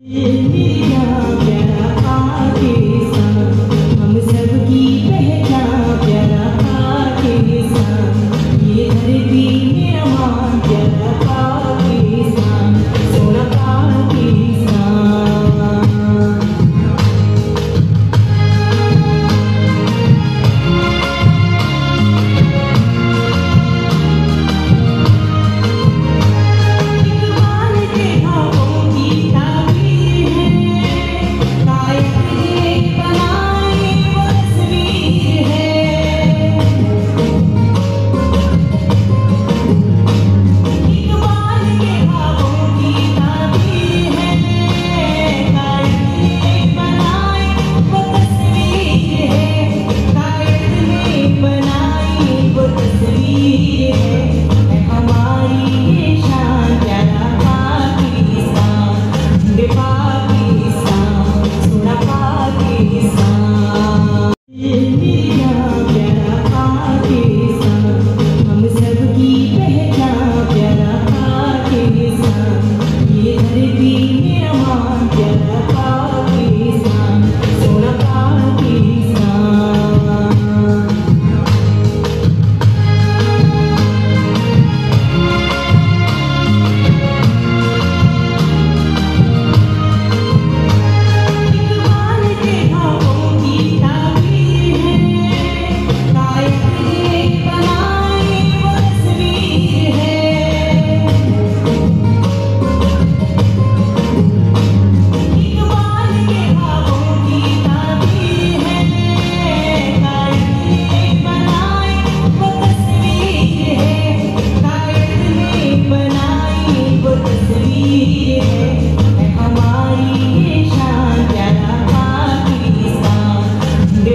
हम सबकी पहचान प्यारा पाकिस्तान, ये धरती मेरा मां प्यारा पाकिस्तान, सोना पाकिस्तान। इकबाल के भावों की ताबीर है, कायद ने बनाई वो तस्वीर है। इकबाल के भावों की ताबीर है, कायद ने बनाई वो तस्वीर है, कायद ने बनाई वो तस्वीर है हमारी ये शान प्यारा पाकिस्तान, ये पाकिस्तान, सोना पाकिस्तान। ये मेरा प्यारा पाकिस्तान, हम सबकी पहचान प्यारा पाकिस्तान, ये धरती मेरा मां प्यारा पाकिस्तान, सोना पाकिस्तान। इकबाल के भावों की ताबीर है, कायद ने बनाई वो तस्वीर है। इकबाल के भावों की ताबीर है, कायद ने बनाई वो तस्वीर है, कायद ने बनाई वो तस्वीर है हमारी ये शान प्यारा पाकिस्तान, ये